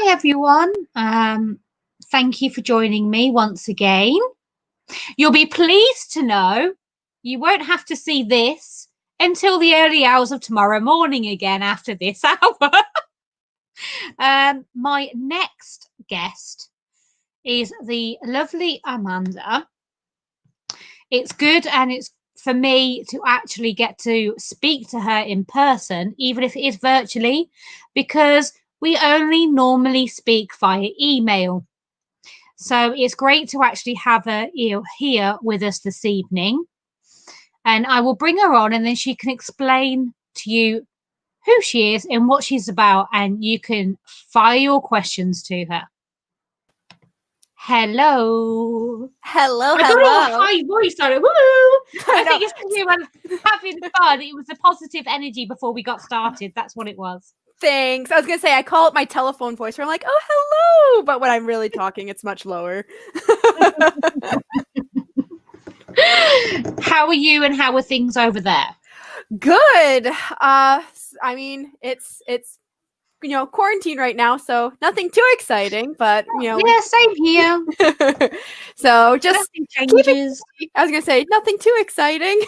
Hi, everyone. Thank you for joining me once again. You'll be pleased to know you won't have to see this until the early hours of tomorrow morning again after this hour. My next guest is the lovely Amanda. It's good and it's for me to actually get to speak to her in person, even if it is virtually, because we only normally speak via email. So it's great to actually have her here with us this evening. And I will bring her on and then she can explain to you who she is and what she's about, and you can fire your questions to her. Hello. Hello, I got a high voice on it. Woo! I think it's because we were having fun. It was a positive energy before we got started. That's what it was. Thanks. I was going to say, I call it my telephone voice where I'm like, oh, hello. But when I'm really talking, it's much lower. How are you and how are things over there? Good. I mean, it's quarantine right now, so nothing too exciting, but yeah, same here. So just nothing changes. I was gonna say nothing too exciting.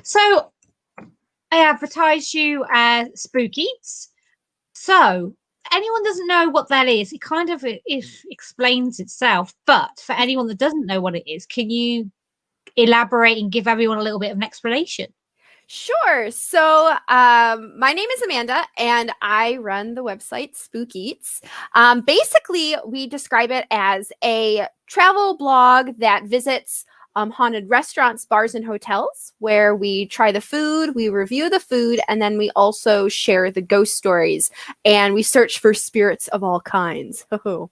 So I advertised you as Spookiest. So anyone doesn't know what that is, it kind of it explains itself. But for anyone that doesn't know what it is, can you elaborate and give everyone a little bit of an explanation? Sure. So my name is Amanda and I run the website Spookiest. Basically, we describe it as a travel blog that visits haunted restaurants, bars, and hotels where we try the food, we review the food, and then we also share the ghost stories and we search for spirits of all kinds. So,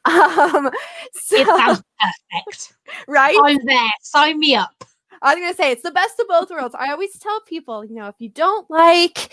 it sounds perfect. Right? I'm there. Sign me up. I was going to say, it's the best of both worlds. I always tell people, if you don't like,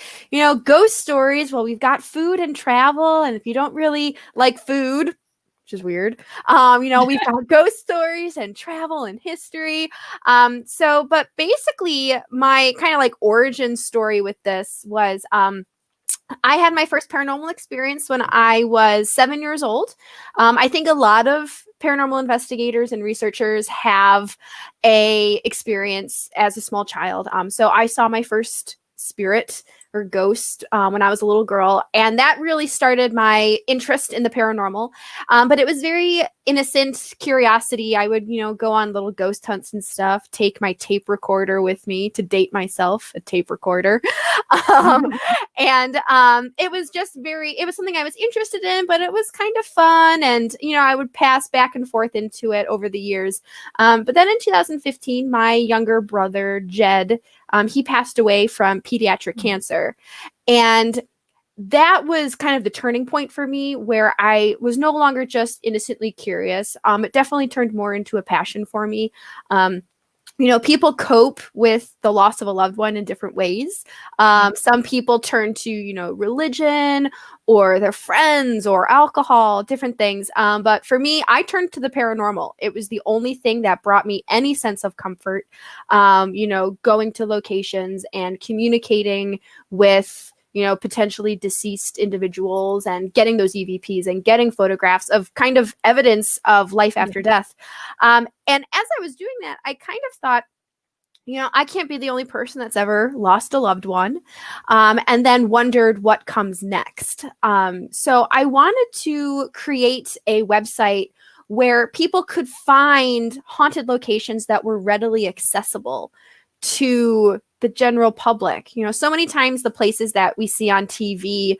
ghost stories, well, we've got food and travel. And if you don't really like food, which is weird, we've got ghost stories and travel and history. But basically my kind of like origin story with this was, I had my first paranormal experience when I was 7 years old. I think a lot of paranormal investigators and researchers have a experience as a small child. So I saw my first spirit or ghost when I was a little girl, and that really started my interest in the paranormal. But it was very innocent curiosity. I would, go on little ghost hunts and stuff, take my tape recorder with me to date myself, a tape recorder. It was just it was something I was interested in, but it was kind of fun. And, I would pass back and forth into it over the years. But then in 2015, my younger brother, Jed, he passed away from pediatric cancer. And that was kind of the turning point for me where I was no longer just innocently curious. It definitely turned more into a passion for me. People cope with the loss of a loved one in different ways. Some people turn to, religion or their friends or alcohol, different things. But for me, I turned to the paranormal. It was the only thing that brought me any sense of comfort, going to locations and communicating with potentially deceased individuals and getting those EVPs and getting photographs of kind of evidence of life after death. And as I was doing that, I kind of thought, I can't be the only person that's ever lost a loved one, and then wondered what comes next. So I wanted to create a website where people could find haunted locations that were readily accessible to the general public. So many times the places that we see on TV,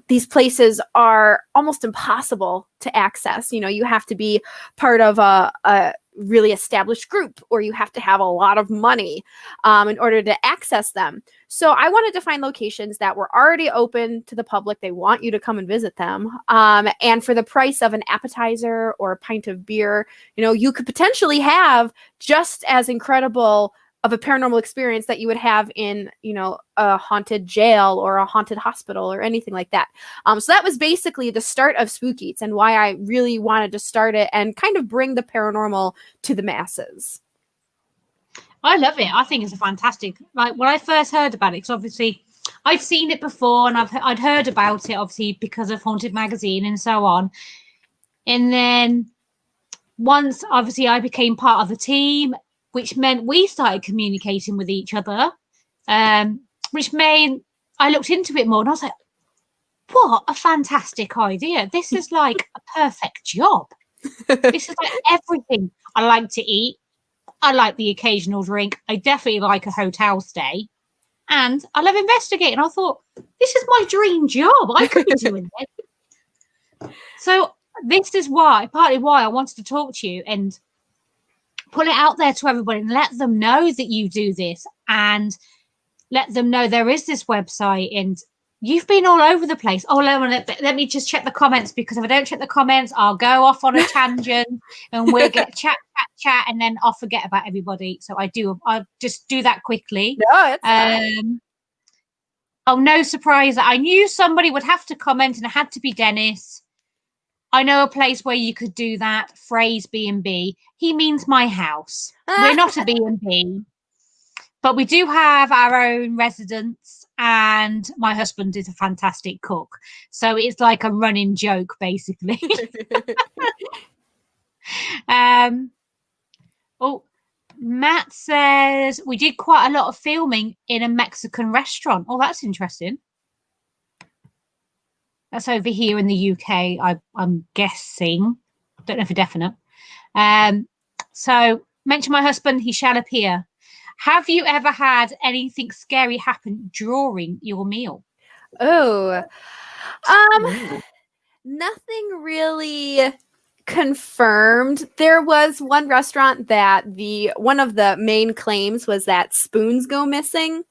these places are almost impossible to access. You have to be part of a really established group, or you have to have a lot of money in order to access them. So I wanted to find locations that were already open to the public. They want you to come and visit them. And for the price of an appetizer or a pint of beer, you could potentially have just as incredible of a paranormal experience that you would have in, a haunted jail or a haunted hospital or anything like that. So that was basically the start of Spookiest and why I really wanted to start it and kind of bring the paranormal to the masses. I love it. I think it's a fantastic, like when I first heard about it, because obviously I'd seen it before, and I'd heard about it, obviously, because of Haunted Magazine and so on. And then once, obviously, I became part of the team, which meant we started communicating with each other, which meant I looked into it more, and I was like, what a fantastic idea. This is like a perfect job. This is like everything. I like to eat. I like the occasional drink. I definitely like a hotel stay. And I love investigating. I thought, this is my dream job. I could be doing this. So this is partly why I wanted to talk to you and put it out there to everybody and let them know that you do this, and let them know there is this website, and you've been all over the place. Oh, let me just check the comments, because if I don't check the comments, I'll go off on a tangent and we'll get chat, and then I'll forget about everybody. So I'll just do that quickly. No, it's fine. Oh, no surprise. I knew somebody would have to comment, and it had to be Dennis. I know a place where you could do that. Phrase B&B. He means my house. We're not a B&B, but we do have our own residence, and my husband is a fantastic cook. So it's like a running joke, basically. Matt says we did quite a lot of filming in a Mexican restaurant. Oh, that's interesting. That's over here in the UK, I'm guessing. Don't know for definite. So mention my husband, he shall appear. Have you ever had anything scary happen during your meal? Oh, nothing really confirmed. There was one restaurant that one of the main claims was that spoons go missing.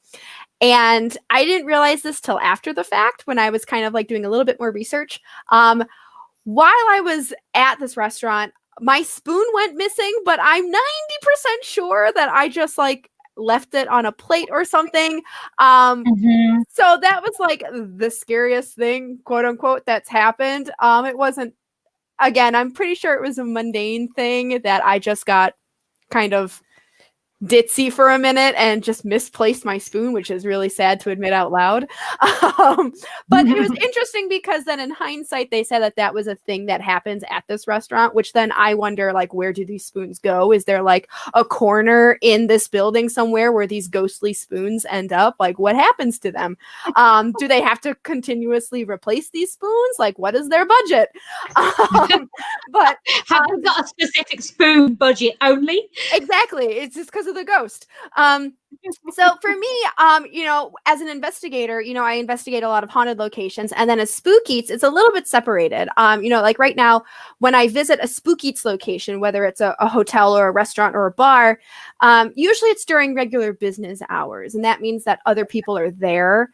And I didn't realize this till after the fact, when I was kind of like doing a little bit more research. While I was at this restaurant, my spoon went missing, but I'm 90% sure that I just like left it on a plate or something. So that was like the scariest thing, quote unquote, that's happened. It wasn't, again, I'm pretty sure it was a mundane thing that I just got kind of ditzy for a minute and just misplaced my spoon, which is really sad to admit out loud. But it was interesting because then in hindsight, they said that was a thing that happens at this restaurant, which then I wonder, like, where do these spoons go? Is there like a corner in this building somewhere where these ghostly spoons end up? Like, what happens to them? Do they have to continuously replace these spoons? Like, what is their budget? But have we got a specific spoon budget only? Exactly. It's just because of the ghost. So for me, as an investigator, I investigate a lot of haunted locations, and then as Spook Eats, it's a little bit separated. Like right now, when I visit a Spook Eats location, whether it's a hotel or a restaurant or a bar, usually it's during regular business hours, and that means that other people are there.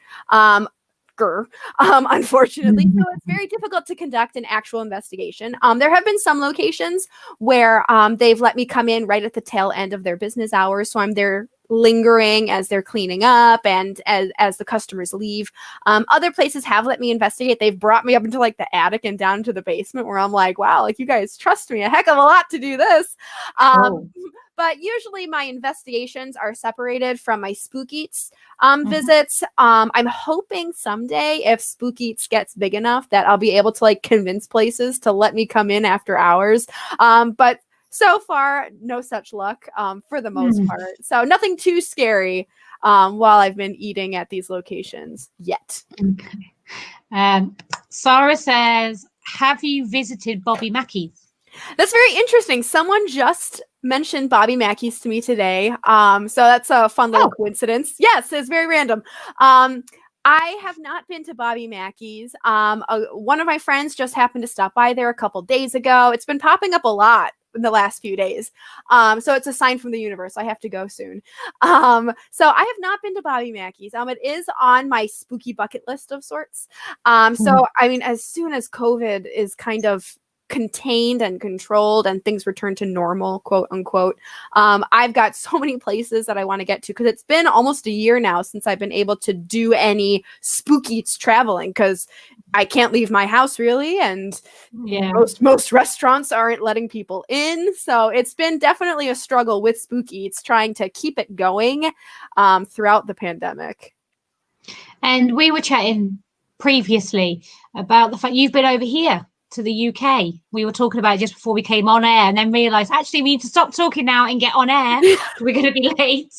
Unfortunately. So it's very difficult to conduct an actual investigation. There have been some locations where they've let me come in right at the tail end of their business hours. So I'm there lingering as they're cleaning up and as the customers leave. Other places have let me investigate. They've brought me up into like the attic and down to the basement, where I'm like, wow, like you guys trust me a heck of a lot to do this. But usually my investigations are separated from my Spook Eats visits. I'm hoping someday, if Spook Eats gets big enough, that I'll be able to like convince places to let me come in after hours. But so far, no such luck for the most part. So nothing too scary while I've been eating at these locations yet. Okay. Sarah says, have you visited Bobby Mackey's? That's very interesting. Someone just mentioned Bobby Mackey's to me today. So that's a fun little coincidence. Yes, it's very random. I have not been to Bobby Mackey's. One of my friends just happened to stop by there a couple days ago. It's been popping up a lot in the last few days. So it's a sign from the universe. I have to go soon. So I have not been to Bobby Mackey's. It is on my spooky bucket list of sorts. So, I mean, as soon as COVID is kind of contained and controlled and things return to normal, quote unquote, I've got so many places that I want to get to, because it's been almost a year now since I've been able to do any Spook Eats traveling, because I can't leave my house really, and most restaurants aren't letting people in. So it's been definitely a struggle with Spook Eats trying to keep it going throughout the pandemic. And we were chatting previously about the fact you've been over here to the UK. We were talking about it just before we came on air, and then realised actually we need to stop talking now and get on air because we're going to be late.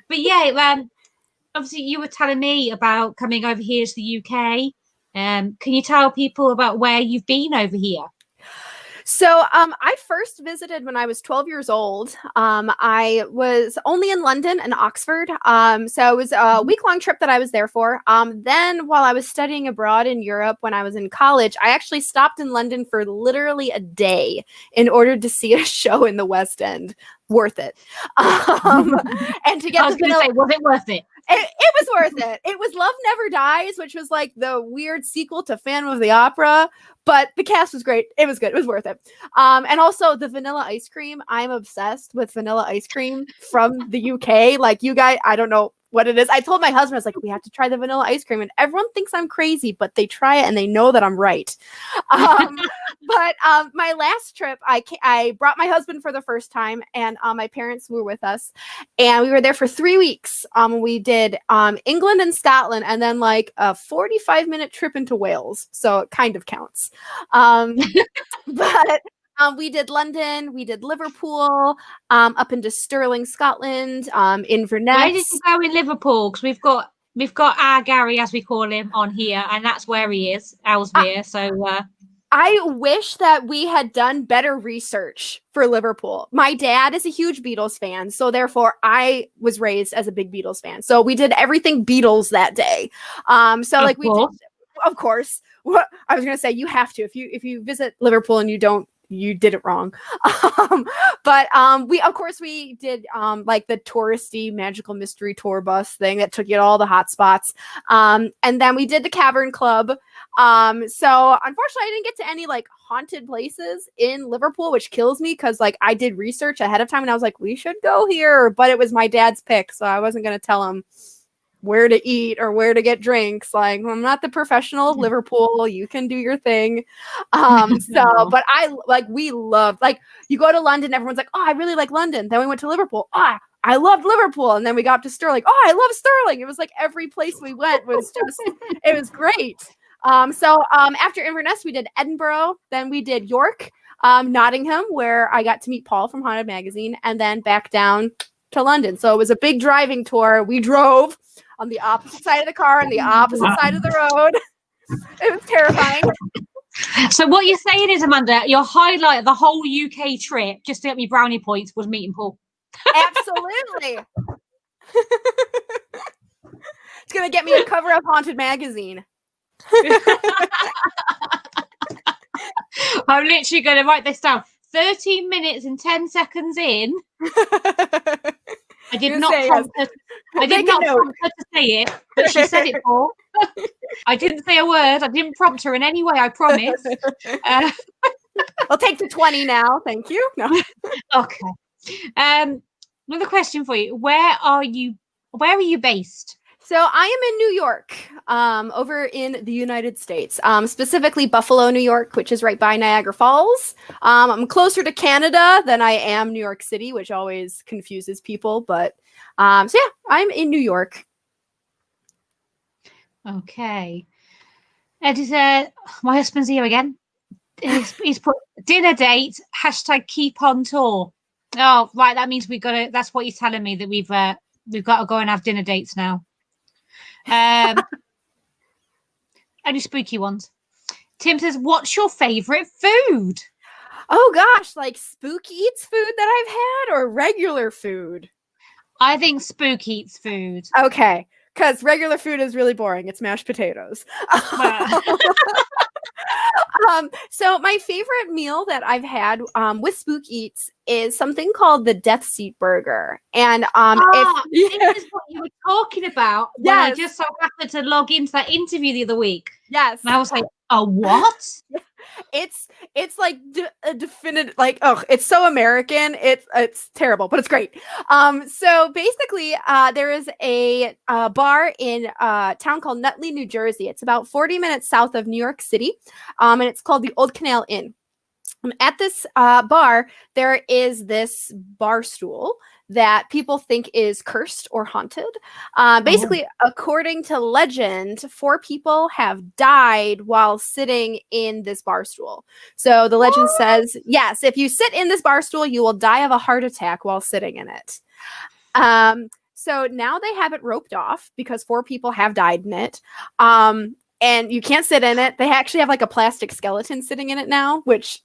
But yeah, obviously you were telling me about coming over here to the UK. Can you tell people about where you've been over here? So I first visited when I was 12 years old. I was only in London and Oxford. So it was a week-long trip that I was there for. Then while I was studying abroad in Europe when I was in college, I actually stopped in London for literally a day in order to see a show in the West End. Worth it. And to get I was going to say, was it worth it? It was worth it. It was Love Never Dies, which was like the weird sequel to Phantom of the Opera, but the cast was great. It was good. It was worth it. And also the vanilla ice cream. I'm obsessed with vanilla ice cream from the UK. Like, you guys, I don't know what it is. I told my husband, I was like, we have to try the vanilla ice cream. And everyone thinks I'm crazy, but they try it and they know that I'm right. But my last trip, I brought my husband for the first time, and my parents were with us. And we were there for 3 weeks. We did England and Scotland, and then like a 45-minute trip into Wales. So it kind of counts. But we did London, we did Liverpool, up into Stirling, Scotland, Inverness. Where did you go in Liverpool? Because we've got our Gary, as we call him, on here, and that's where he is, Ellesmere. I wish that we had done better research for Liverpool. My dad is a huge Beatles fan, so therefore I was raised as a big Beatles fan. So we did everything Beatles that day. We did, of course. What I was gonna say, you have to if you visit Liverpool and you don't. You did it wrong. But we did like the touristy magical mystery tour bus thing that took you to all the hot spots. And then we did the Tavern Club. So unfortunately I didn't get to any like haunted places in Liverpool, which kills me because like I did research ahead of time and I was like, we should go here, but it was my dad's pick, so I wasn't gonna tell him where to eat or where to get drinks. Like, I'm not the professional of Liverpool. You can do your thing. But we loved, like, you go to London, everyone's like, oh, I really like London. Then we went to Liverpool. Oh, I loved Liverpool. And then we got to Stirling. Oh, I love Stirling. It was like every place we went was just, it was great. After Inverness, we did Edinburgh. Then we did York, Nottingham, where I got to meet Paul from Haunted Magazine, and then back down to London. So it was a big driving tour. We drove on the opposite side of the car and the opposite side of the road. It was terrifying. So what you're saying is, Amanda, your highlight of the whole UK trip, just to get me brownie points, was meeting Paul. Absolutely. It's going to get me a cover of Haunted Magazine. I'm literally going to write this down. 13 minutes and 10 seconds in. I did not prompt her to say it, but she said it, Paul. I didn't say a word. I didn't prompt her in any way, I promise. I'll take the 20 now. Thank you. No. Okay. Another question for you. Where are you based? So I am in New York, over in the United States, specifically Buffalo, New York, which is right by Niagara Falls. I'm closer to Canada than I am New York City, which always confuses people. But I'm in New York. Okay. Eddie said, my husband's here again. He's put dinner date, #keep on tour. Oh, right. That means that's what he's telling me, that we've got to go and have dinner dates now. Only spooky ones. Tim says, what's your favorite food? Oh gosh, like Spook Eats food that I've had or regular food? I think Spook Eats food. Okay, because regular food is really boring. It's mashed potatoes. So my favorite meal that I've had with Spook Eats is something called the Death Seat Burger. And this is what you were talking about when I just so happened to log into that interview the other week. Yes. And I was like, a what? It's like a definitive, like, oh, it's so American. It's terrible, but it's great. So basically, there is a bar in a town called Nutley, New Jersey. It's about 40 minutes south of New York City, and it's called the Old Canal Inn. At this bar, there is this bar stool that people think is cursed or haunted. Basically, according to legend, 4 people have died while sitting in this bar stool. So the legend says, yes, if you sit in this bar stool, you will die of a heart attack while sitting in it. So now they have it roped off because 4 people have died in it. And you can't sit in it. They actually have like a plastic skeleton sitting in it now, which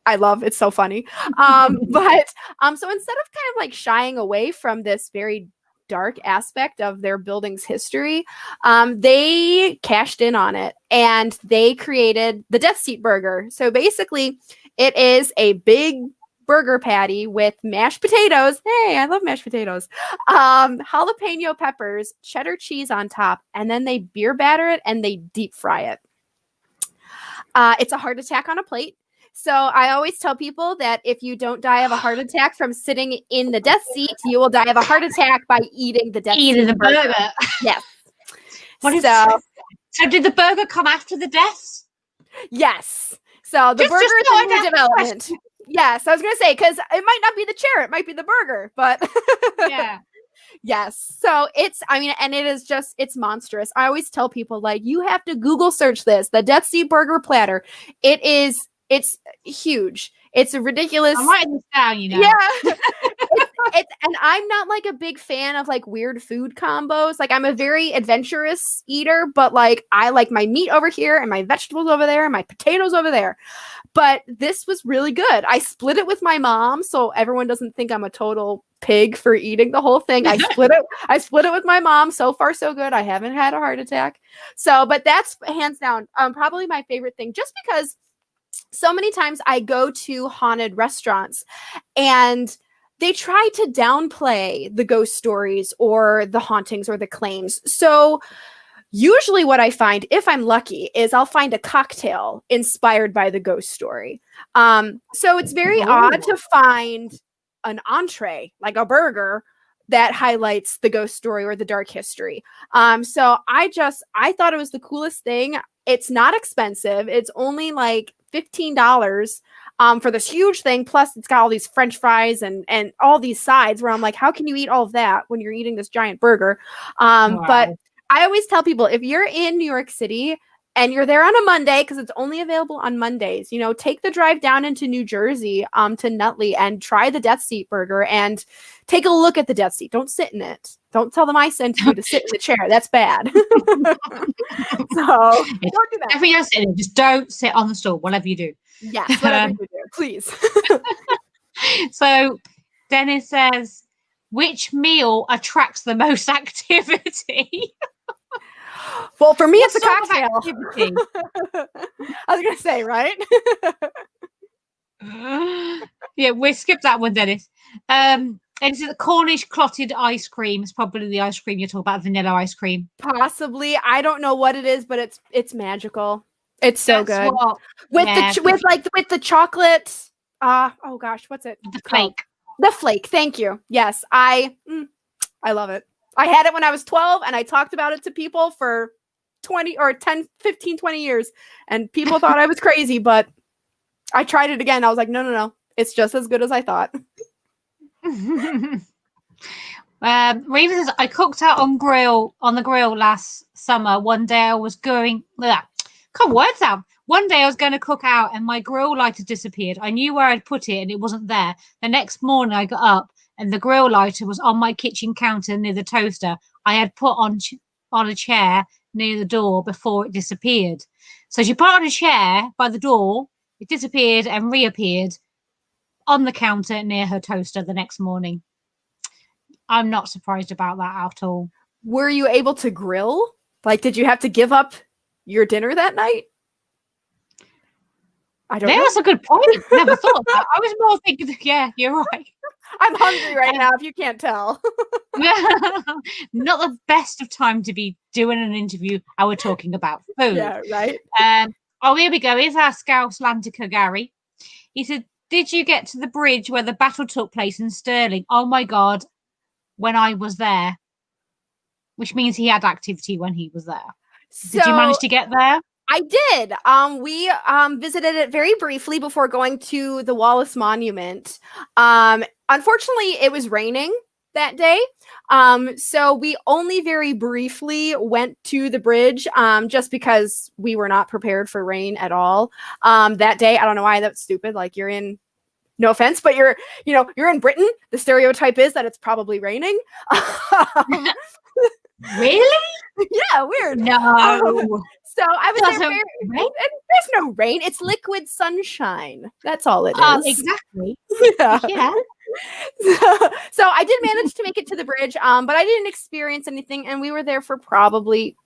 I love. It's so funny. So instead of kind of like shying away from this very dark aspect of their building's history, they cashed in on it and they created the Death Seat Burger. So basically, it is a big burger patty with mashed potatoes. Hey, I love mashed potatoes. Jalapeno peppers, cheddar cheese on top, and then they beer batter it and they deep fry it. It's a heart attack on a plate. So I always tell people that if you don't die of a heart attack from sitting in the death seat, you will die of a heart attack by eating the death seat. Eating the burger. Yes. So did the burger come after the deaths? Yes. So the burger is in new development. Yes, I was going to say, because it might not be the chair, it might be the burger, but yeah. Yes. So and it is just, it's monstrous. I always tell people, like, you have to Google search this, the Death Seat Burger platter. It's huge. It's a ridiculous. I'm writing this down, you know. Yeah. And I'm not like a big fan of like weird food combos. Like, I'm a very adventurous eater, but like I like my meat over here and my vegetables over there and my potatoes over there. But this was really good. I split it with my mom so everyone doesn't think I'm a total pig for eating the whole thing. I split it with my mom. So far, so good. I haven't had a heart attack. So, but that's hands down probably my favorite thing, just because so many times I go to haunted restaurants and they try to downplay the ghost stories or the hauntings or the claims. So usually what I find, if I'm lucky, is I'll find a cocktail inspired by the ghost story. So it's very odd to find an entree, like a burger, that highlights the ghost story or the dark history. So I thought it was the coolest thing. It's not expensive. It's only like $15 for this huge thing. Plus it's got all these French fries and all these sides where I'm like, how can you eat all of that when you're eating this giant burger? Wow. But I always tell people, if you're in New York City and you're there on a Monday, because it's only available on Mondays, take the drive down into New Jersey to Nutley and try the Death Seat Burger and take a look at the Death Seat. Don't sit in it. Don't tell them I sent you to sit in the chair. That's bad. So don't do that. Everything else in it, just don't sit on the stool, whatever you do. Yes, whatever you do, please. So Dennis says, which meal attracts the most activity? Well, for me, it's a cocktail. I was going to say, right? Yeah, we'll skip that one, Dennis. And is it the Cornish clotted ice cream? It's probably the ice cream you're talking about, vanilla ice cream. Possibly. I don't know what it is, but it's magical. It's so good. With the chocolate. Oh gosh, what's it? The flake. The flake. Thank you. Yes, I love it. I had it when I was 12 and I talked about it to people for 20 years and people thought I was crazy, but I tried it again. I was like, no. It's just as good as I thought. Raven says, I cooked out on the grill last summer. One day I was going, words out. One day I was going to cook out and my grill lighter disappeared. I knew where I'd put it and it wasn't there. The next morning I got up and the grill lighter was on my kitchen counter near the toaster I had put on a chair near the door before it disappeared. So she put it on a chair by the door, it disappeared and reappeared on the counter near her toaster the next morning. I'm not surprised about that at all. Were you able to grill? Like, did you have to give up your dinner that night? I don't know. That's a good point. Never thought of that. I was more thinking, yeah, you're right. I'm hungry right now, if you can't tell. Not the best of time to be doing an interview. I were talking about food. Yeah, right. Here we go. Here's our Scouse Lantica Gary. He said, did you get to the bridge where the battle took place in Stirling? Oh my God, when I was there. Which means he had activity when he was there. Did you manage to get there? I did. We visited it very briefly before going to the Wallace Monument. Unfortunately, it was raining that day. So we only very briefly went to the bridge, just because we were not prepared for rain at all. That day, I don't know why that's stupid. Like, you're in, no offense, but you're in Britain. The stereotype is that it's probably raining. Really? Yeah, weird. No. So I was there. Rain? There's no rain. It's liquid sunshine. That's all it is. Exactly. Yeah. Yeah. So I did manage to make it to the bridge, but I didn't experience anything, and we were there for probably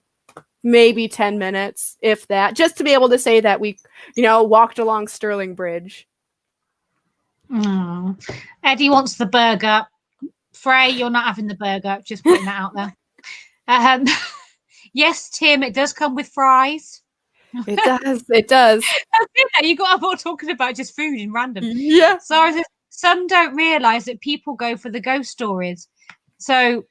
maybe 10 minutes, if that, just to be able to say that we, walked along Stirling Bridge. Oh. Eddie wants the burger. Frey, you're not having the burger. Just putting that out there. Yes, Tim, it does come with fries. It does. It does. You got up all talking about just food and random. Yeah. So some don't realise that people go for the ghost stories. So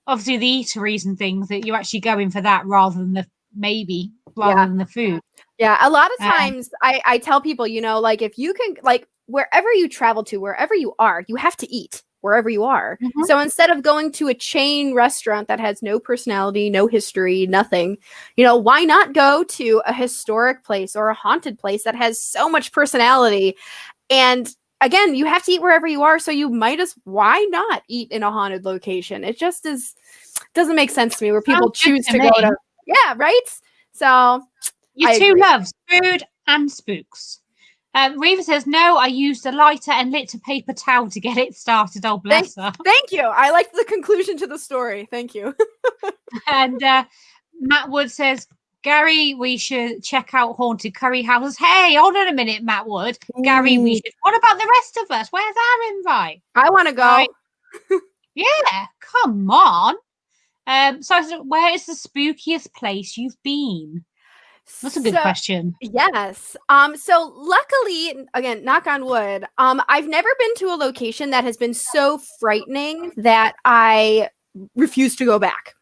obviously the eateries and things, that you're actually going for that rather than than the food. Yeah. A lot of times I tell people, like, if you can, like, wherever you travel to, wherever you are, you have to eat wherever you are. Mm-hmm. So instead of going to a chain restaurant that has no personality, no history, nothing, why not go to a historic place or a haunted place that has so much personality? And again, you have to eat wherever you are. So why not eat in a haunted location? It just doesn't make sense to me where people choose to go to. Yeah, right? So you two loves food and spooks. Reva says, no, I used a lighter and lit a paper towel to get it started. Oh, bless her. Thank you. I like the conclusion to the story. Thank you. And Matt Wood says, Gary, we should check out haunted curry houses. Hey, hold on a minute, Matt Wood. Ooh. Gary, we should. What about the rest of us? Where's our invite? I want to go. Right. Yeah, come on. So where is the spookiest place you've been? That's a good question. Yes. So luckily, again, knock on wood, I've never been to a location that has been so frightening that I refuse to go back.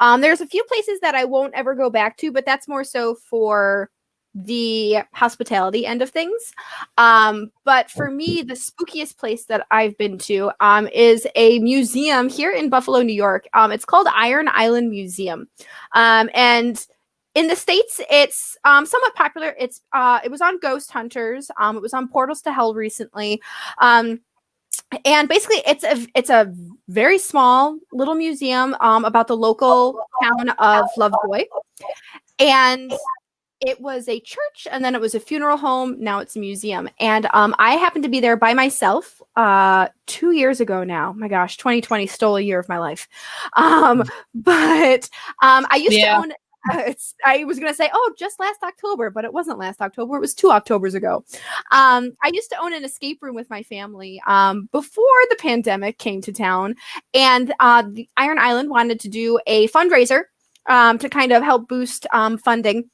There's a few places that I won't ever go back to, but that's more so for the hospitality end of things. But for me, the spookiest place that I've been to is a museum here in Buffalo, New York. It's called Iron Island Museum. And in the States, it's somewhat popular. It was on Ghost Hunters. It was on Portals to Hell recently. And basically, it's a very small little museum about the local town of Lovejoy. And it was a church, and then it was a funeral home. Now it's a museum. And I happened to be there by myself 2 years ago now. My gosh, 2020 stole a year of my life. But I used to own... I was going to say, just last October, but it wasn't last October. It was 2 Octobers ago. I used to own an escape room with my family before the pandemic came to town. And the Iron Island wanted to do a fundraiser to kind of help boost funding.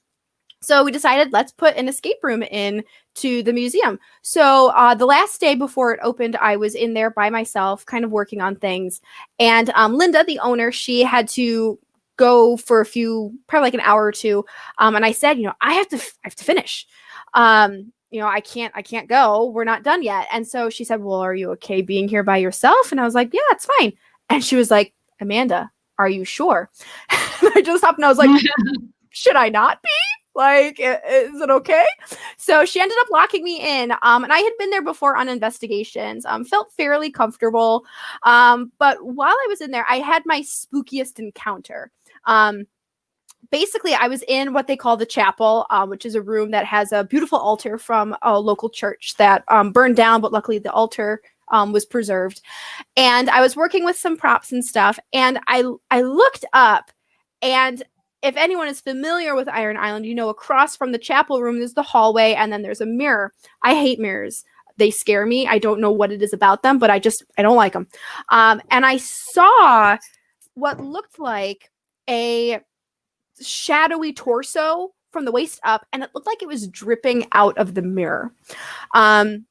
So we decided, let's put an escape room in to the museum. So the last day before it opened, I was in there by myself, kind of working on things. And Linda, the owner, she had to go for probably like an hour or two. And I said, I have to finish. I can't go. We're not done yet. And so she said, well, are you okay being here by yourself? And I was like, yeah, it's fine. And she was like, Amanda, are you sure? And I just stopped and I was like, should I not be? Like, is it okay? So she ended up locking me in. And I had been there before on investigations, felt fairly comfortable. But while I was in there, I had my spookiest encounter. Basically, I was in what they call the chapel, which is a room that has a beautiful altar from a local church that burned down, but luckily the altar was preserved. And I was working with some props and stuff, and I looked up, and if anyone is familiar with Iron Island, across from the chapel room, there's the hallway, and then there's a mirror. I hate mirrors. They scare me. I don't know what it is about them, but I don't like them. And I saw what looked like a shadowy torso from the waist up, and it looked like it was dripping out of the mirror. I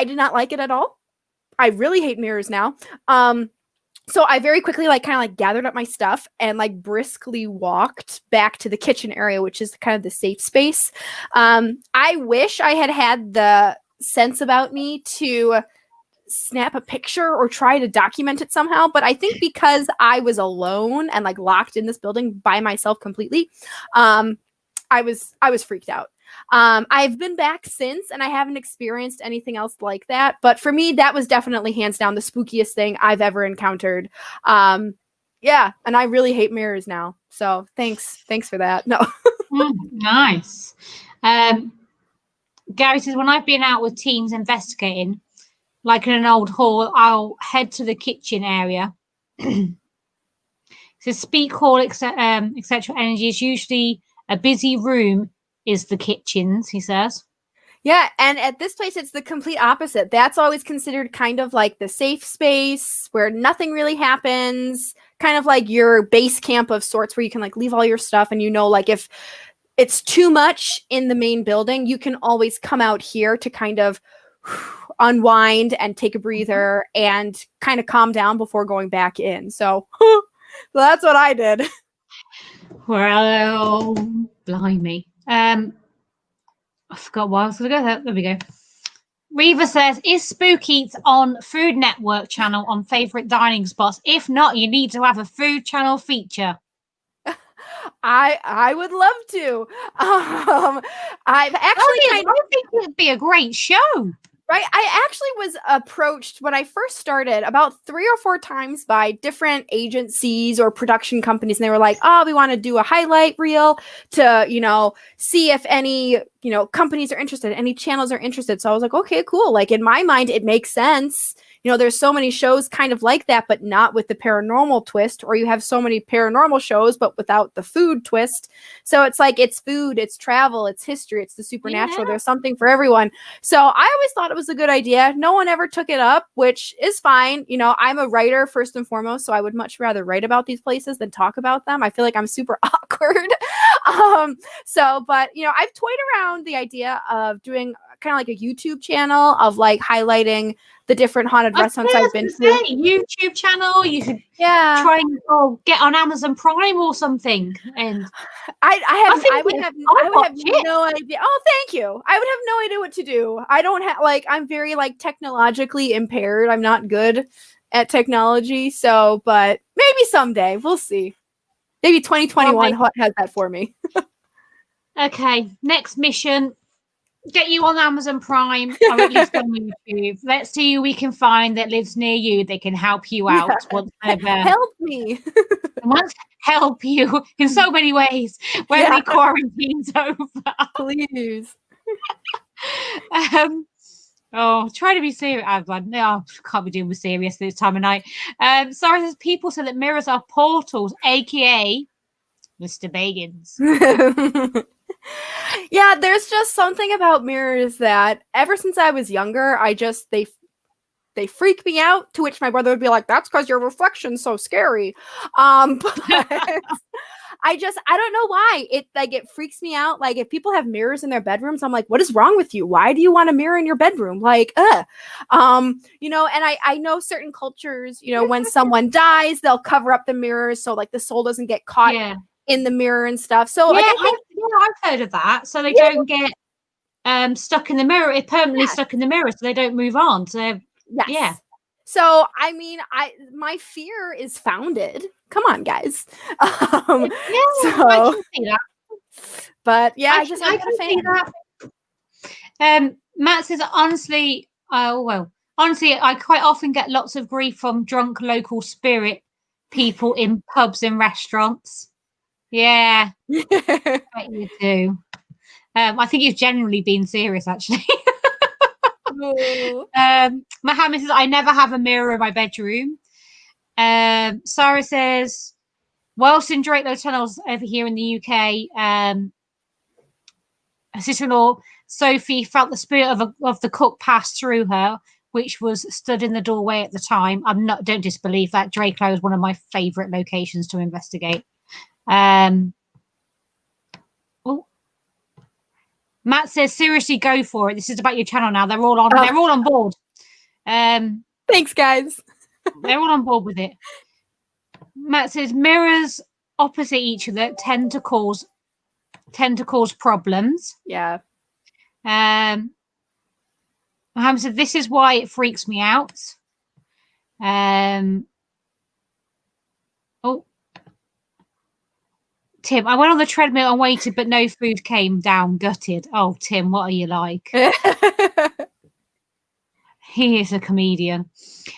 did not like it at all. I really hate mirrors now. So I very quickly kind of gathered up my stuff and briskly walked back to the kitchen area, which is kind of the safe space. I wish I had the sense about me to snap a picture or try to document it somehow, but I think because I was alone and locked in this building by myself completely, I was freaked out. I've been back since and I haven't experienced anything else like that. But for me, that was definitely hands down the spookiest thing I've ever encountered. Yeah, and I really hate mirrors now. So thanks for that. No. Nice. Gary says, when I've been out with teens investigating, like in an old hall, I'll head to the kitchen area. So speak hall, etc. Energy is usually a busy room. Is the kitchens, he says. Yeah, and at this place, it's the complete opposite. That's always considered kind of like the safe space where nothing really happens, kind of like your base camp of sorts where you can leave all your stuff and if it's too much in the main building, you can always come out here to kind of unwind and take a breather and kind of calm down before going back in. So that's what I did. Well, blimey. I forgot why I was going to go there. There we go. Reva says, is Spookiest on Food Network channel on favourite dining spots? If not, you need to have a food channel feature. I would love to. I've actually I think it would be a great show. Right. I actually was approached when I first started about 3 or 4 times by different agencies or production companies. And they were like, oh, we want to do a highlight reel to, see if any, companies are interested, any channels are interested. So I was like, okay, cool. In my mind, it makes sense. There's so many shows kind of like that, but not with the paranormal twist, or you have so many paranormal shows, but without the food twist. So it's it's food, it's travel, it's history, it's the supernatural. Yeah. There's something for everyone. So I always thought it was a good idea. No one ever took it up, which is fine. I'm a writer first and foremost, so I would much rather write about these places than talk about them. I feel like I'm super awkward. But I've toyed around the idea of doing kind of a YouTube channel of highlighting the different haunted restaurants I've been to. YouTube channel, you could try and get on Amazon Prime or something. And I would have no idea. Oh, thank you. I would have no idea what to do. I don't have I'm very technologically impaired. I'm not good at technology. So, but maybe someday we'll see. Maybe 2021 has that for me. Okay, next mission. Get you on Amazon Prime or at least on YouTube. Let's see who we can find that lives near you that can help you out. Help me. Help you in so many ways when the quarantine's over. Please. Try to be serious. No, can't be doing with serious this time of night. Sorry, there's people say that mirrors are portals, aka Mr. Bagans. Yeah, there's just something about mirrors that ever since I was younger, they freak me out, to which my brother would be like, that's because your reflection's so scary. But I don't know why. It freaks me out. If people have mirrors in their bedrooms, I'm like, what is wrong with you? Why do you want a mirror in your bedroom? And I know certain cultures, when someone dies, they'll cover up the mirrors so the soul doesn't get caught in the mirror and stuff. So I've heard of that. So they don't get stuck in the mirror, permanently stuck in the mirror, so they don't move on. So yeah. So I mean, my fear is founded. Come on, guys. I can see that. But yeah, I can see that. Matt says, honestly, I quite often get lots of grief from drunk local spirit people in pubs and restaurants. Yeah, I bet you do. I think you've generally been serious, actually. Mohammed says, I never have a mirror in my bedroom. Sarah says, whilst in Drake those tunnels over here in the UK, her sister-in-law Sophie felt the spirit of the cook pass through her, which was stood in the doorway at the time. Don't disbelieve that. Drakelow is one of my favourite locations to investigate. Matt says, seriously, go for it. This is about your channel now. They're all on board. Thanks, guys. They're all on board with it. Matt says mirrors opposite each other tend to cause problems. Yeah. Ham said this is why it freaks me out. Oh, Tim, I went on the treadmill and waited, but no food came down. Gutted. Oh, Tim, what are you like? He is a comedian.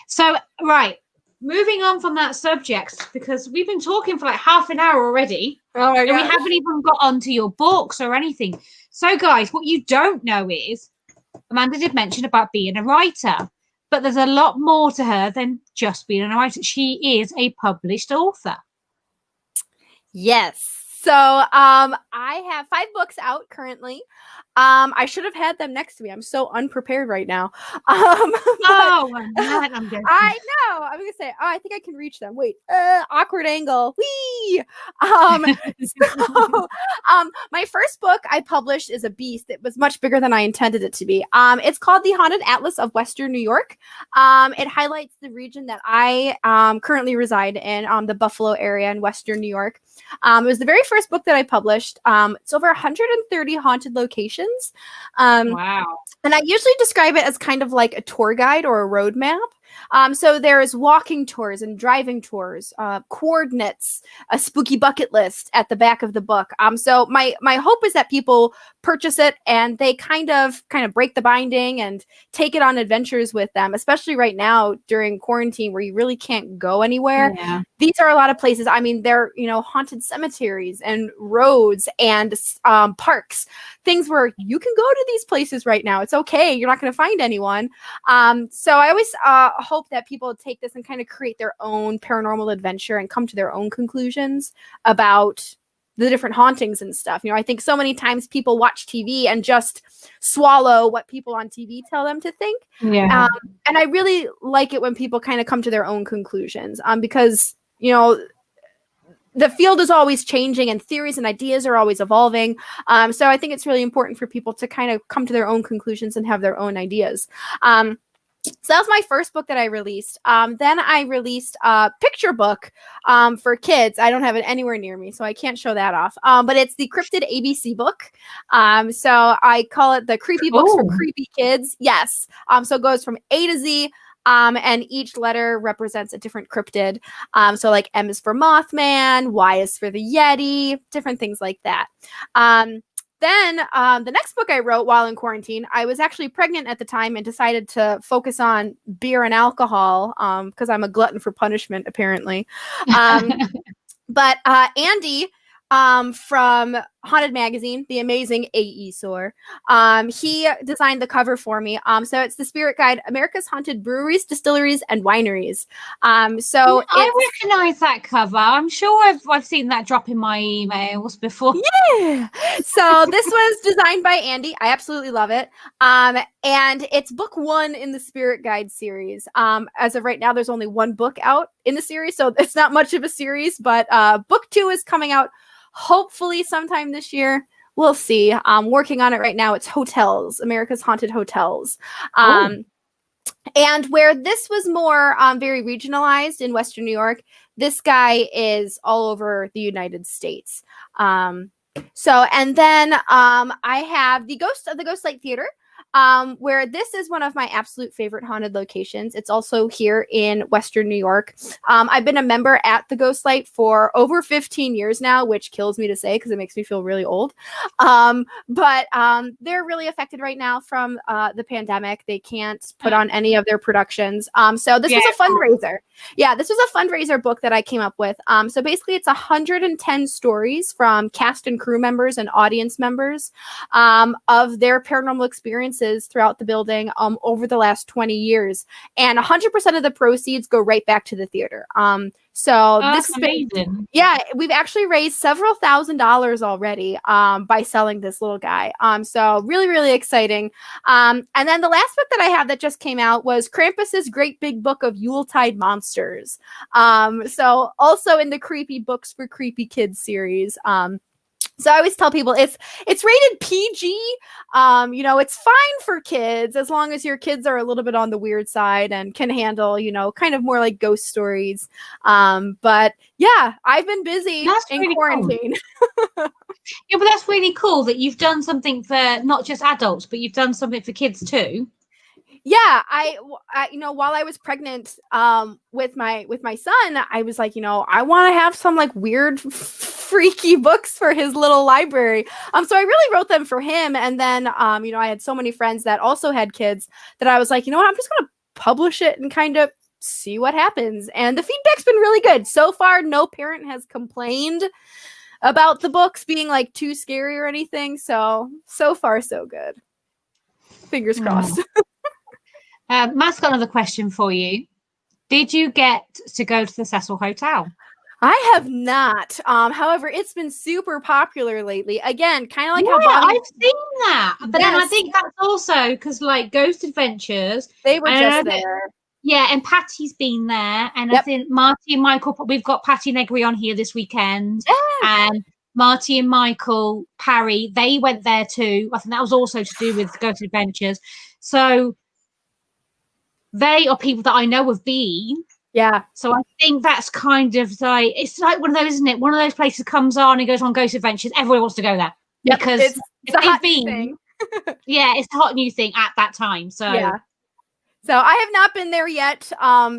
So, right, moving on from that subject, because we've been talking for like half an hour already. Oh my and god. we haven't even got onto your books or anything. So, guys, what you don't know is Amanda did mention about being a writer, but there's a lot more to her than just being a writer. She is a published author. Yes. So I have 5 books out currently. I should have had them next to me. I'm so unprepared right now. Oh, I'm good. I know. I'm gonna say, I think I can reach them. Wait, awkward angle. Whee! My first book I published is a beast. It was much bigger than I intended it to be. It's called The Haunted Atlas of Western New York. It highlights the region that I currently reside in, the Buffalo area in Western New York. It was the very first book that I published. It's over 130 haunted locations. Wow. And I usually describe it as kind of like a tour guide or a road map. So there's walking tours and driving tours, coordinates, a spooky bucket list at the back of the book. So my hope is that people purchase it and they kind of break the binding and take it on adventures with them, especially right now during quarantine where you really can't go anywhere. Yeah. These are a lot of places. I mean, they're, haunted cemeteries and roads and parks, things where you can go to these places right now. It's okay. You're not going to find anyone. So I always hope that people take this and kind of create their own paranormal adventure and come to their own conclusions about the different hauntings and stuff. I think so many times people watch TV and just swallow what people on TV tell them to think. Yeah. And I really like it when people kind of come to their own conclusions, because, the field is always changing and theories and ideas are always evolving. So I think it's really important for people to kind of come to their own conclusions and have their own ideas. So that was my first book that I released. Then I released a picture book for kids. I don't have it anywhere near me, so I can't show that off. But it's the Cryptid ABC book. So I call it the Creepy Books for Creepy Kids. Yes. So it goes from A to Z. And each letter represents a different cryptid. So like M is for Mothman, Y is for the Yeti, different things like that. Then the next book I wrote while in quarantine, I was actually pregnant at the time and decided to focus on beer and alcohol because I'm a glutton for punishment, apparently. But Andy from Haunted Magazine, the amazing A.E. Soar, he designed the cover for me. So it's the Spirit Guide, America's Haunted Breweries, Distilleries, and Wineries. So I recognize that cover. I'm sure I've seen that drop in my emails before. Yeah. So this was designed by Andy. I absolutely love it. And it's book 1 in the Spirit Guide series. As of right now, there's only 1 book out in the series, so it's not much of a series, but book 2 is coming out hopefully sometime this year. We'll see. I'm working on it right now. It's hotels, America's Haunted Hotels. And where this was more very regionalized in Western New York, this guy is all over the United States. And then I have the Ghost of the Ghostlight Theater, where this is one of my absolute favorite haunted locations. It's also here in Western New York. I've been a member at the Ghostlight for over 15 years now, which kills me to say because it makes me feel really old. But they're really affected right now from the pandemic. They can't put on any of their productions. So this was a fundraiser. Yeah, this was a fundraiser book that I came up with. So basically it's 110 stories from cast and crew members and audience members of their paranormal experiences throughout the building over the last 20 years. And 100% of the proceeds go right back to the theater. So this is amazing. Yeah, we've actually raised several $1,000s already by selling this little guy. So really, really exciting. And then the last book that I have that just came out was Krampus's Great Big Book of Yuletide Monsters. So also in the Creepy Books for Creepy Kids series. So I always tell people it's rated PG. You know, it's fine for kids as long as your kids are a little bit on the weird side and can handle, you know, kind of more like ghost stories. But yeah, I've been busy in really quarantine. Cool. Yeah, but that's really cool that you've done something for not just adults, but you've done something for kids too. Yeah, I you know, while I was pregnant with my son, I was like, you know, I want to have some like weird freaky books for his little library. So I really wrote them for him, and then you know, I had so many friends that also had kids that I was like, you know what, I'm just going to publish it and kind of see what happens. And the feedback's been really good. So far no parent has complained about the books being like too scary or anything. So far so good. Fingers crossed. Matt's got another question for you. Did you get to go to the Cecil Hotel? I have not. However, it's been super popular lately. Again, kind of like how Bonnie... I've seen that. But then I think that's also because like Ghost Adventures, they were just there. Yeah, and Patty's been there, and I think Marty and Michael. We've got Patty Negri on here this weekend, and Marty and Michael Parry, they went there too. I think that was also to do with Ghost Adventures. So they are people that I know have been. Yeah. So I think that's kind of like, it's like one of those, isn't it? One of those places comes on and goes on Ghost Adventures. Everyone wants to go there. Yep, because it's a hot thing. Yeah, it's a hot new thing at that time. So yeah. So I have not been there yet.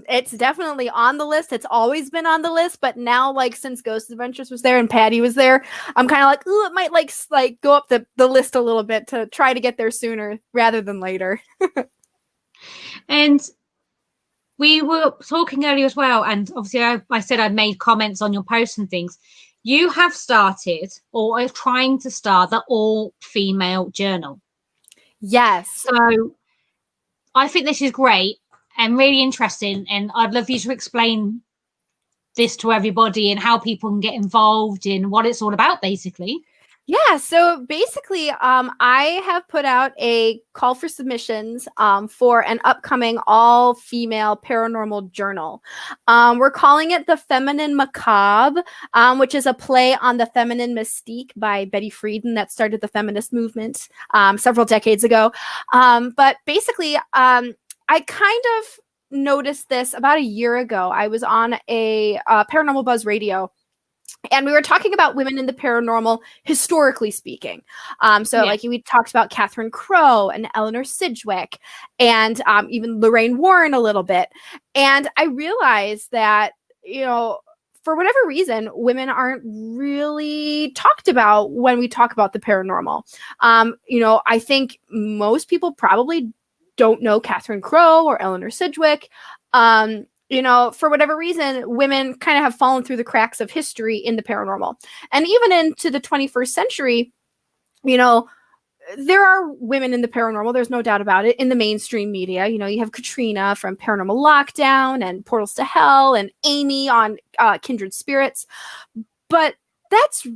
It's definitely on the list. It's always been on the list, but now, like, since Ghost Adventures was there and Patty was there, I'm kind of like, ooh, it might like go up the list a little bit to try to get there sooner rather than later. And we were talking earlier as well, and obviously I said I made comments on your posts and things. You have started or are trying to start the all-female journal. Yes. So I think this is great and really interesting, and I'd love you to explain this to everybody and how people can get involved in what it's all about, basically. Yeah, so basically, I have put out a call for submissions for an upcoming all-female paranormal journal. We're calling it The Feminine Macabre, which is a play on the feminine mystique by Betty Friedan that started the feminist movement several decades ago. But basically, I kind of noticed this about a year ago. I was on a Paranormal Buzz radio, and we were talking about women in the paranormal, historically speaking. Like we talked about Catherine Crowe and Eleanor Sidgwick and even Lorraine Warren a little bit. And I realized that, you know, for whatever reason, women aren't really talked about when we talk about the paranormal. You know, I think most people probably don't know Catherine Crowe or Eleanor Sidgwick. You know, for whatever reason, women kind of have fallen through the cracks of history in the paranormal. And even into the 21st century, you know, there are women in the paranormal. There's no doubt about it in the mainstream media. You know, you have Katrina from Paranormal Lockdown and Portals to Hell and Amy on Kindred Spirits. But that's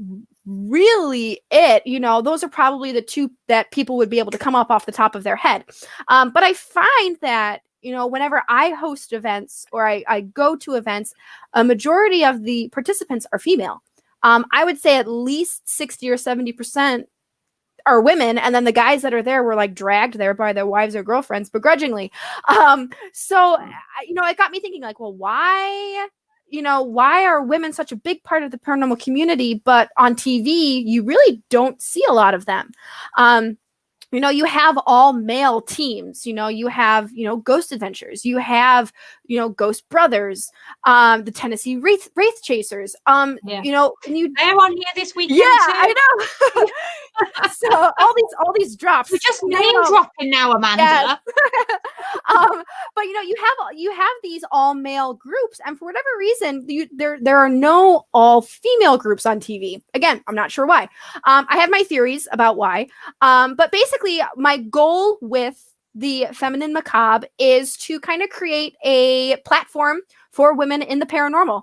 really it. You know, those are probably the two that people would be able to come up off the top of their head. But I find that, you know, whenever I host events or I go to events, a majority of the participants are female. I would say at least 60 or 70% are women. And then the guys that are there were like dragged there by their wives or girlfriends begrudgingly. So, you know, it got me thinking like, well, why are women such a big part of the paranormal community, but on TV, you really don't see a lot of them? You know, you have all male teams, you know, you have, you know, Ghost Adventures, you have, you know, Ghost Brothers, the Tennessee Wraith Chasers, you know, and they're on here this weekend too. I know. So all these drops. We're just name dropping now, Amanda. Yes. But you know, you have these all male groups, and for whatever reason, there are no all female groups on TV. Again, I'm not sure why. I have my theories about why. But basically, my goal with the Feminine Macabre is to kind of create a platform for women in the paranormal.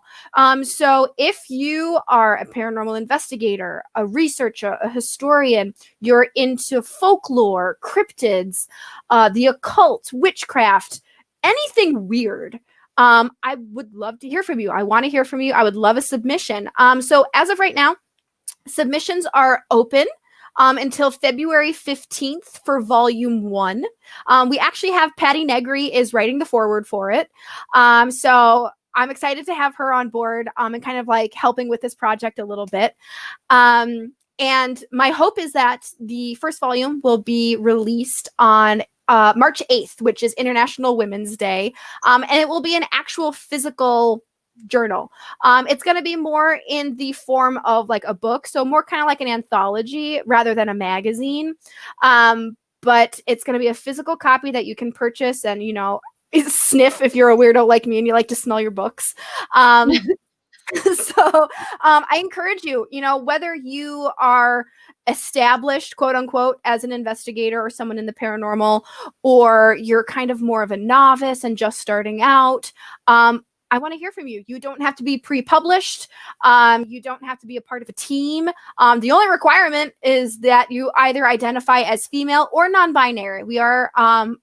So if you are a paranormal investigator, a researcher, a historian, you're into folklore, cryptids, the occult, witchcraft, anything weird, I would love to hear from you. I want to hear from you. I would love a submission. So as of right now, Submissions are open until February 15th for volume 1. We actually have Patty Negri is writing the foreword for it. So I'm excited to have her on board and kind of like helping with this project a little bit. And my hope is that the first volume will be released on March 8th, which is International Women's Day. And it will be an actual physical journal. It's going to be more in the form of like a book, so more kind of like an anthology rather than a magazine. But it's going to be a physical copy that you can purchase and, you know, sniff if you're a weirdo like me and you like to smell your books. So I encourage you, you know, whether you are established, quote unquote, as an investigator or someone in the paranormal, or you're kind of more of a novice and just starting out, I want to hear from you. You don't have to be pre-published. You don't have to be a part of a team. The only requirement is that you either identify as female or non-binary. We are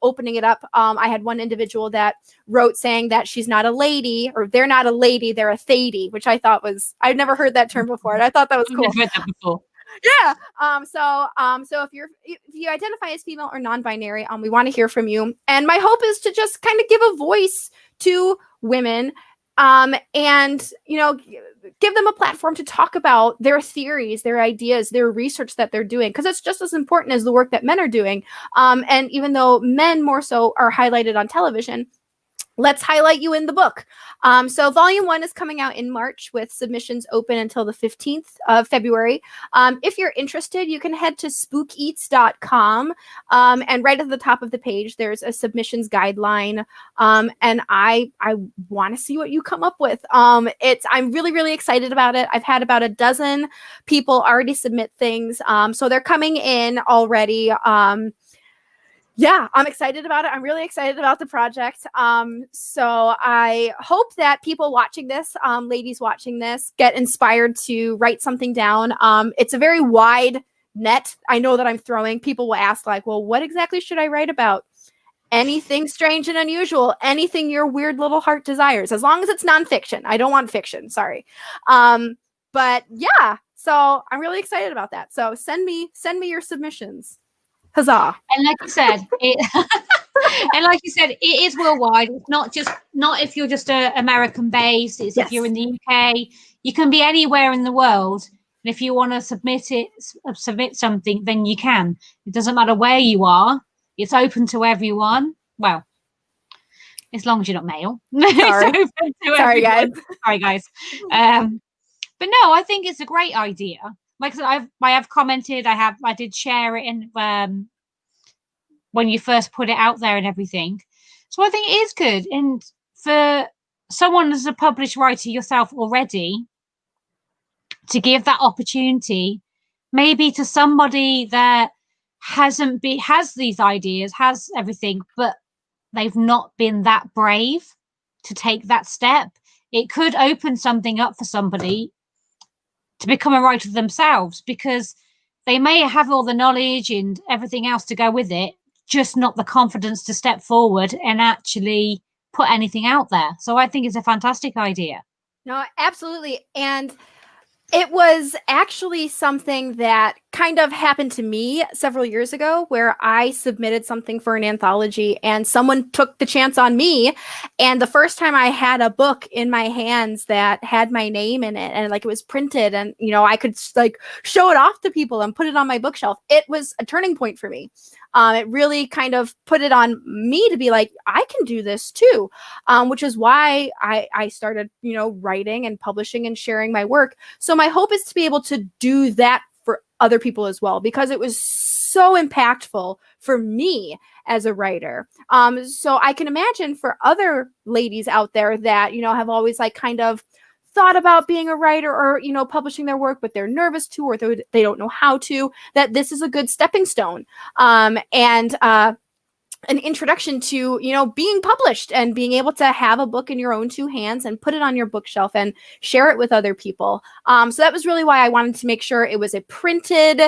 opening it up. I had one individual that wrote saying that she's not a lady, or they're not a lady, they're a thady, which I thought was, I'd never heard that term before, and I thought that was cool. I've never heard that before. Yeah. So if you identify as female or non-binary, we want to hear from you. And my hope is to just kind of give a voice to women, and, you know, give them a platform to talk about their theories, their ideas, their research that they're doing, because it's just as important as the work that men are doing. And even though men more so are highlighted on television, let's highlight you in the book. So volume 1 is coming out in March with submissions open until the 15th of February. If you're interested, you can head to spookiest.com. And right at the top of the page, there's a submissions guideline. And I want to see what you come up with. I'm really, really excited about it. I've had about a dozen people already submit things. So they're coming in already. Yeah, I'm excited about it. I'm really excited about the project. So I hope that people watching this, ladies watching this, get inspired to write something down. It's a very wide net I know that I'm throwing. People will ask like, well, what exactly should I write about? Anything strange and unusual, anything your weird little heart desires, as long as it's nonfiction. I don't want fiction, sorry. But yeah, so I'm really excited about that. So send me your submissions. Huzzah. And like you said, it is worldwide. It's not if you're just American based. It's Yes. If you're in the UK, you can be anywhere in the world. And if you want to submit something, then you can. It doesn't matter where you are. It's open to everyone. Well, as long as you're not male. Sorry. It's open to Sorry, everyone. guys. Sorry, guys. But no, I think it's a great idea. Like I said, I have commented. I did share it in when you first put it out there and everything. So I think it is good. And for someone as a published writer yourself already, to give that opportunity, maybe to somebody that has these ideas, has everything, but they've not been that brave to take that step, it could open something up for somebody to become a writer themselves, because they may have all the knowledge and everything else to go with it, just not the confidence to step forward and actually put anything out there. So I think it's a fantastic idea. No, absolutely. And it was actually something that kind of happened to me several years ago, where I submitted something for an anthology and someone took the chance on me. And the first time I had a book in my hands that had my name in it, and like it was printed, and, you know, I could like show it off to people and put it on my bookshelf, it was a turning point for me. It really kind of put it on me to be like, I can do this too, which is why I started, you know, writing and publishing and sharing my work. So my hope is to be able to do that for other people as well, because it was so impactful for me as a writer. So I can imagine for other ladies out there that, you know, have always like kind of thought about being a writer or, you know, publishing their work, but they're nervous to, or they don't know how to, that this is a good stepping stone. And an introduction to, you know, being published and being able to have a book in your own two hands and put it on your bookshelf and share it with other people. So that was really why I wanted to make sure it was a printed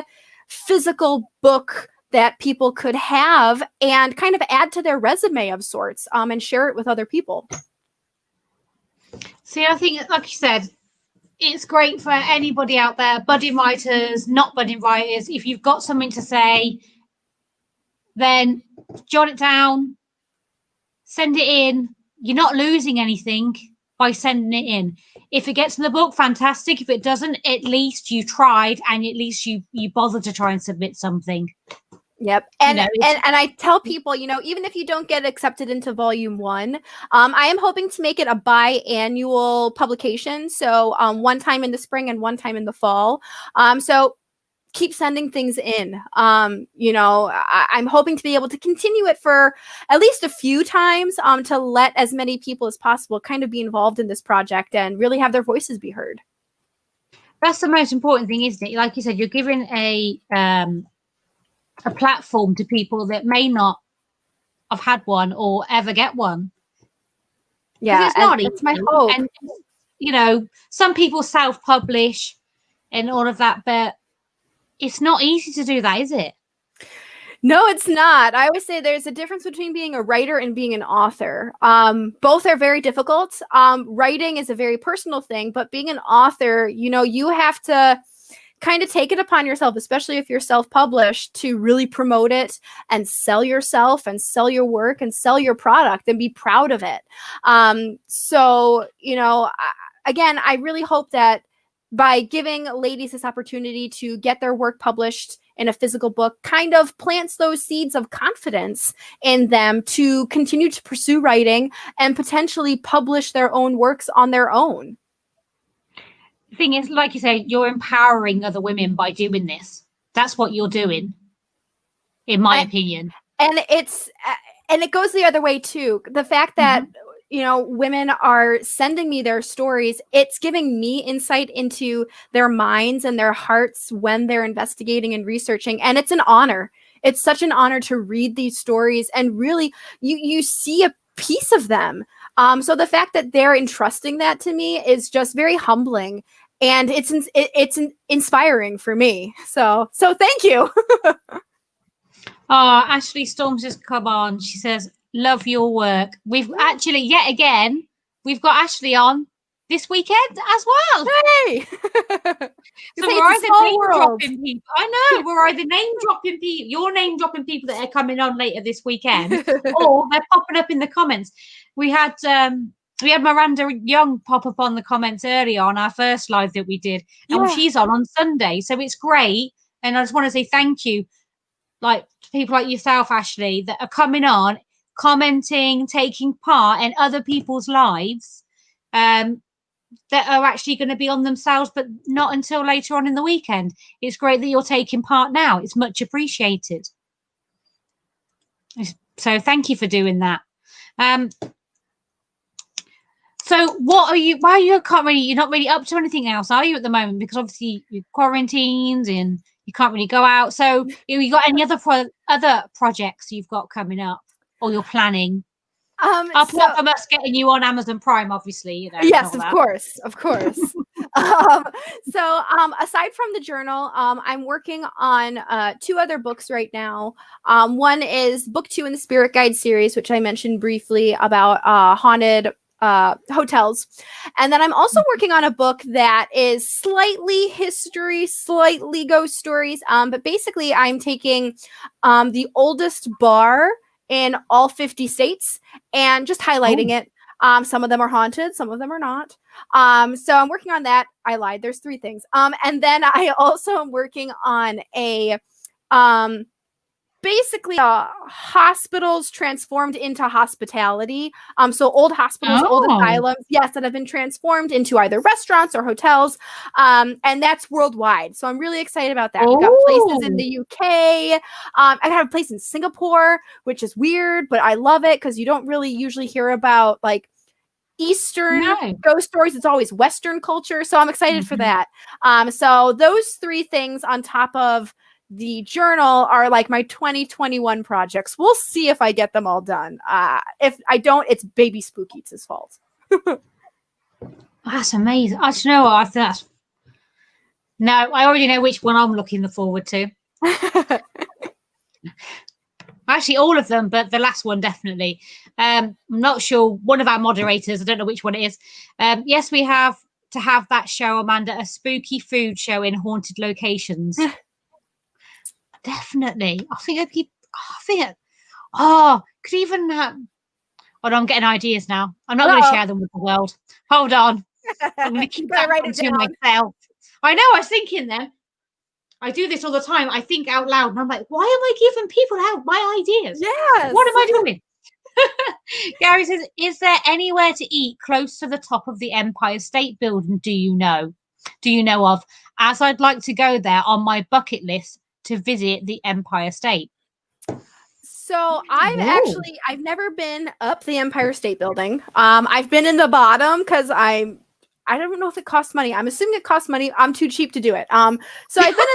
physical book that people could have and kind of add to their resume of sorts, and share it with other people. See, I think, like you said, it's great for anybody out there, budding writers, not budding writers. If you've got something to say, then jot it down, send it in. You're not losing anything by sending it in. If it gets in the book, fantastic. If it doesn't, at least you tried, and at least you bothered to try and submit something. Yep. And, and I tell people, even if you don't get accepted into volume 1, I am hoping to make it a biannual publication. So one time in the spring and one time in the fall. So keep sending things in. I'm hoping to be able to continue it for at least a few times to let as many people as possible kind of be involved in this project and really have their voices be heard. That's the most important thing, isn't it? Like you said, you're giving a platform to people that may not have had one or ever get one. Yeah, it's not easy. It's my hope. And some people self-publish and all of that, but it's not easy to do that, is it? No, it's not. I always say there's a difference between being a writer and being an author. Both are very difficult. Writing is a very personal thing, but being an author, you have to kind of take it upon yourself, especially if you're self-published, to really promote it and sell yourself and sell your work and sell your product and be proud of it. Again, I really hope that by giving ladies this opportunity to get their work published in a physical book kind of plants those seeds of confidence in them to continue to pursue writing and potentially publish their own works on their own. The thing is, like you say, you're empowering other women by doing this. That's what you're doing, in my opinion. And it goes the other way too. The fact that women are sending me their stories, it's giving me insight into their minds and their hearts when they're investigating and researching. And it's an honor. It's such an honor to read these stories and really you see a piece of them. So the fact that they're entrusting that to me is just very humbling, and it's inspiring for me. So thank you. Ashley Storms just come on. She says, love your work. We've actually, yet again, we've got Ashley on this weekend as well. Hey! So we're either name dropping people. I know, we're either name dropping people, you're name dropping people that are coming on later this weekend, or they're popping up in the comments. We had Miranda Young pop up on the comments earlier on our first live that we did, and she's on Sunday. So it's great. And I just want to say thank you, like to people like yourself, Ashley, that are coming on, commenting, taking part in other people's lives that are actually going to be on themselves, but not until later on in the weekend. It's great that you're taking part now. It's much appreciated. So thank you for doing that. So what are you, why you're not really up to anything else, are you, at the moment? Because obviously you're quarantined and you can't really go out. So you got any other projects you've got coming up or you're planning? Apart from us getting you on Amazon Prime, obviously, Yes, of course. So aside from the journal, I'm working on 2 other books right now. One is book 2 in the Spirit Guide series, which I mentioned briefly about haunted hotels. And then I'm also working on a book that is slightly history, slightly ghost stories. But basically I'm taking the oldest bar in all 50 states and just highlighting it. Some of them are haunted, some of them are not. So I'm working on that. I lied. There's 3 things. And then I also am working on a basically hospitals transformed into hospitality. So old hospitals, old asylums, yes, that have been transformed into either restaurants or hotels. And that's worldwide. So I'm really excited about that. We've got places in the UK. I have a place in Singapore, which is weird, but I love it because you don't really usually hear about like Eastern ghost stories. It's always Western culture. So I'm excited for that. So those 3 things on top of the journal are like my 2021 projects. We'll see if I get them all done. If I don't, it's baby Spookiest' fault. That's amazing. I don't know what I think. No, I already know which one I'm looking forward to. Actually, all of them, but the last one definitely. I'm not sure. One of our moderators, I don't know which one it is. Yes, we have to have that show, Amanda, a spooky food show in haunted locations. Definitely. I think it'd be, could even have, oh, no, I'm getting ideas now. I'm not going to share them with the world. Hold on. I'm going to keep that one to myself. I know, I was thinking then. I do this all the time. I think out loud and I'm like, why am I giving people out my ideas? Yes. What am I doing? Gary says, is there anywhere to eat close to the top of the Empire State Building? Do you know of? As I'd like to go there on my bucket list to visit the Empire State. So I've never been up the Empire State Building. I've been in the bottom because I don't know if it costs money. I'm assuming it costs money. I'm too cheap to do it. So I've been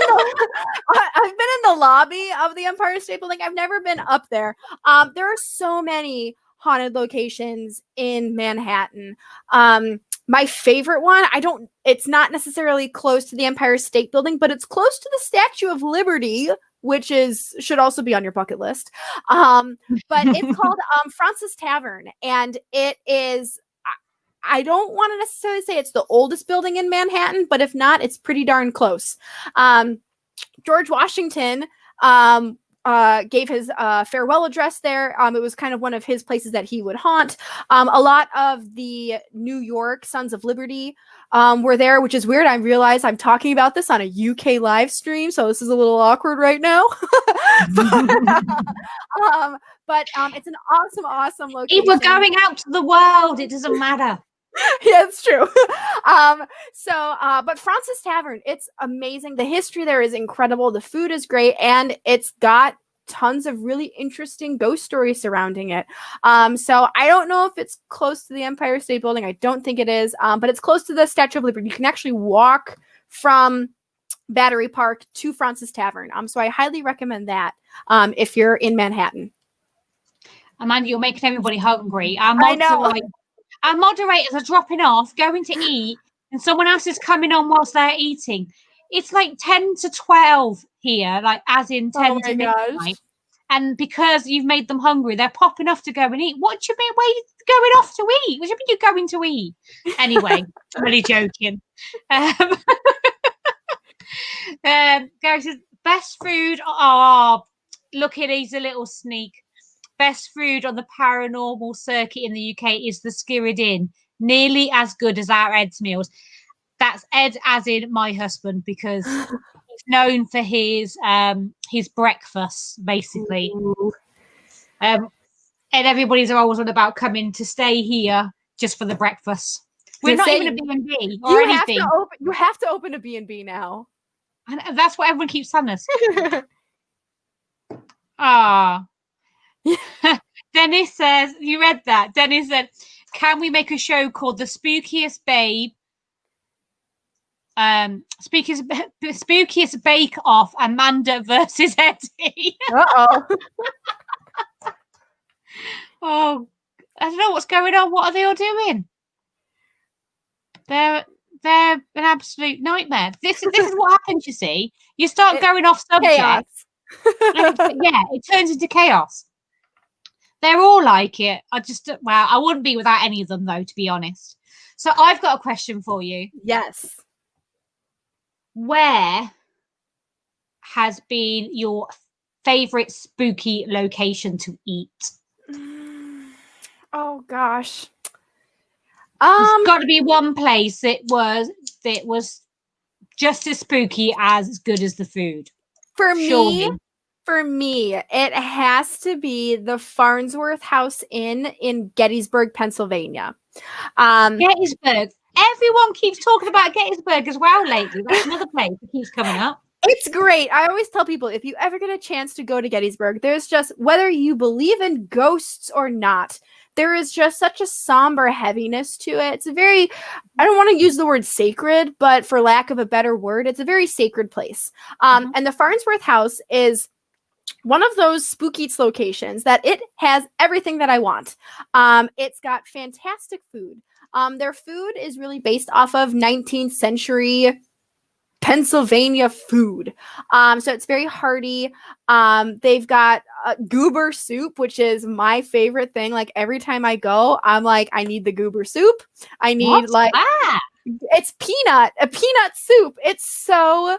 in the lobby of the Empire State Building. I've never been up there. There are so many haunted locations in Manhattan. My favorite one, it's not necessarily close to the Empire State Building, but it's close to the Statue of Liberty, which should also be on your bucket list. But it's called Francis Tavern, and it is, I don't want to necessarily say it's the oldest building in Manhattan, but if not, it's pretty darn close. George Washington gave his farewell address there. It was kind of one of his places that he would haunt. A lot of the New York Sons of Liberty were there, which is weird. I realize I'm talking about this on a UK live stream, so this is a little awkward right now. but it's an awesome location. We're going out to the world. It doesn't matter. Yeah, it's true. But Francis Tavern, it's amazing. The history there is incredible. The food is great, and it's got tons of really interesting ghost stories surrounding it. So I don't know if it's close to the Empire State Building. I don't think it is, but it's close to the Statue of Liberty. You can actually walk from Battery Park to Francis Tavern. So I highly recommend that if you're in Manhattan. Amanda, you're making everybody hungry. I know. Our moderators are dropping off, going to eat, and someone else is coming on whilst they're eating. It's like 10 to 12 here, like as in 10 to midnight. And because you've made them hungry, they're popping off to go and eat. What do you mean? Where are you going off to eat? What do you mean you're going to eat? Anyway, I'm really joking. Gary says, best food. Oh, look at he's a little sneak. Best food on the paranormal circuit in the UK is the Skirrid Inn. Nearly as good as our Ed's meals. That's Ed as in my husband, because he's known for his breakfast, basically. And everybody's always on about coming to stay here just for the breakfast. We're not even a B&B or anything. You have to open a B&B now. And that's what everyone keeps telling us. Ah. Dennis says, you read that? Dennis said, can we make a show called The Spookiest Babe? Spookiest Bake Off, Amanda versus Eddie. Uh-oh. Oh, I don't know what's going on. What are they all doing? They're an absolute nightmare. This is what happens, you see. You start going off subject. It turns into chaos. They're all like it. I wouldn't be without any of them, though, to be honest. So I've got a question for you. Yes. Where has been your favorite spooky location to eat? Oh gosh. There's got to be one place that was just as spooky as good as the food. For me, it has to be the Farnsworth House Inn in Gettysburg, Pennsylvania. Gettysburg. Everyone keeps talking about Gettysburg as well lately. That's another place that keeps coming up. It's great. I always tell people, if you ever get a chance to go to Gettysburg, there's just, whether you believe in ghosts or not, there is just such a somber heaviness to it. It's a very, I don't want to use the word sacred, but for lack of a better word, it's a very sacred place. And the Farnsworth House is one of those Spookiest locations that it has everything that I want. It's got fantastic food. Their food is really based off of 19th century Pennsylvania food. So it's very hearty. They've got goober soup, which is my favorite thing. Like every time I go, I'm like, I need the goober soup. I need It's a peanut soup. It's so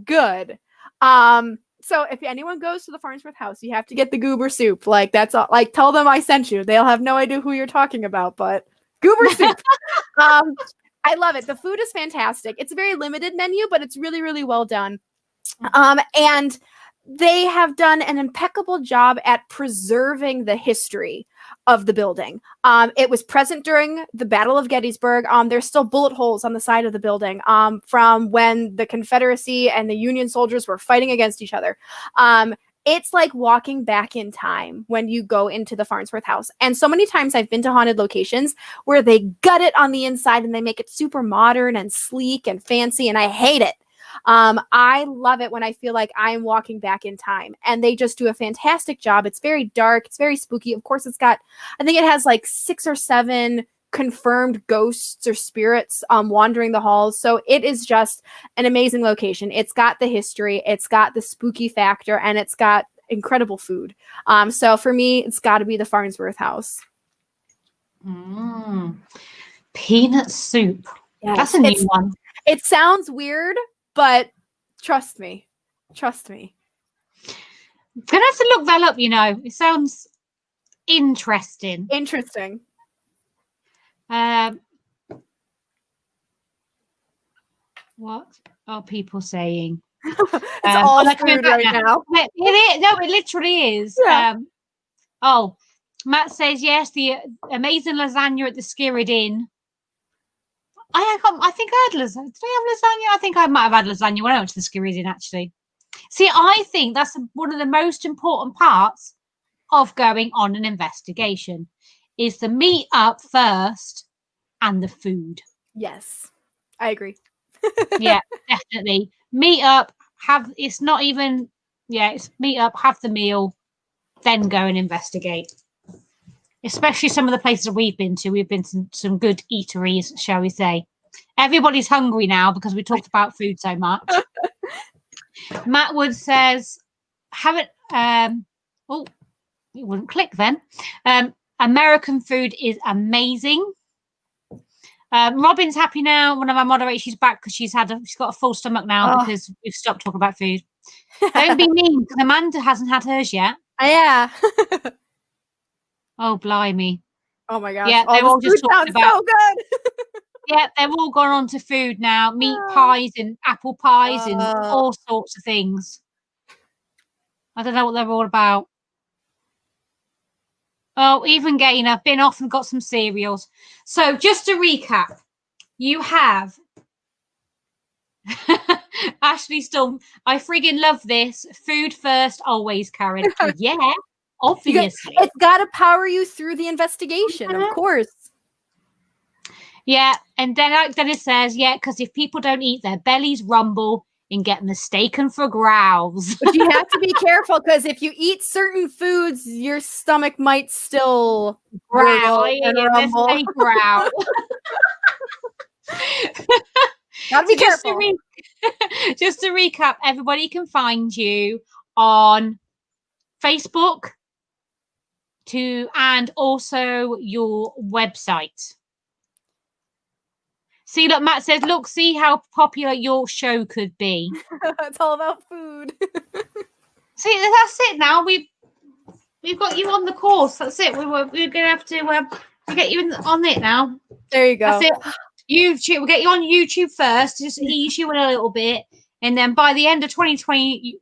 good. So if anyone goes to the Farnsworth house, you have to get the goober soup. Like, that's all. Like, tell them I sent you. They'll have no idea who you're talking about, but goober soup. I love it. The food is fantastic. It's a very limited menu, but it's really, really well done. And they have done an impeccable job at preserving the history of the building. It was present during the Battle of Gettysburg. There's still bullet holes on the side of the building from when the Confederacy and the Union soldiers were fighting against each other. It's like walking back in time when you go into the Farnsworth house. And so many times I've been to haunted locations where they gut it on the inside and they make it super modern and sleek and fancy, and I hate it. I love it when I feel like I'm walking back in time, and they just do a fantastic job. It's very dark. It's very spooky. Of course, I think it has like 6 or 7 confirmed ghosts or spirits wandering the halls. So it is just an amazing location. It's got the history, it's got the spooky factor, and it's got incredible food. So for me, it's got to be the Farnsworth house. Peanut soup. Yes, that's a new one. It sounds weird, but trust me. I'm gonna have to look that up. It sounds interesting. What are people saying? It's all food right now. It literally is. Yeah. Matt says yes. The amazing lasagna at the Skirrid Inn. I think I had lasagna. Did I have lasagna? I think I might have had lasagna when I went to the Skirrid Inn, actually. See, I think that's one of the most important parts of going on an investigation is the meet up first and the food. Yes, I agree. Yeah, definitely. Meet up, it's meet up, have the meal, then go and investigate. Especially some of the places we've been to. We've been to some good eateries, shall we say. Everybody's hungry now because we talked about food so much. Matt Wood says, it wouldn't click then. American food is amazing. Robin's happy now. One of our moderators, she's back because she's got a full stomach now because we've stopped talking about food. Don't be mean because Amanda hasn't had hers yet. Yeah. Oh, blimey. Oh, my gosh. Yeah, they're all just talking about... so good. Yeah, they've all gone on to food now. Meat pies and apple pies and all sorts of things. I don't know what they're all about. Oh, even Gaynor, been off and got some cereals. So just to recap, you have... Ashley Storm, I friggin' love this. Food first, always, Karen. Yeah. Obviously. It's got to power you through the investigation, of course. Yeah, and then it says, because if people don't eat, their bellies rumble and get mistaken for growls. But you have to be careful because if you eat certain foods, your stomach might still growl and rumble. Growl. Gotta be careful. Just to recap, everybody can find you on Facebook and also your website. See, look, Matt says, see how popular your show could be. It's all about food. See, that's it now. We've got you on the course. That's it. We're going to have to get you on it now. There you go. That's it. YouTube. We'll get you on YouTube first, just ease you in a little bit. And then by the end of 2022,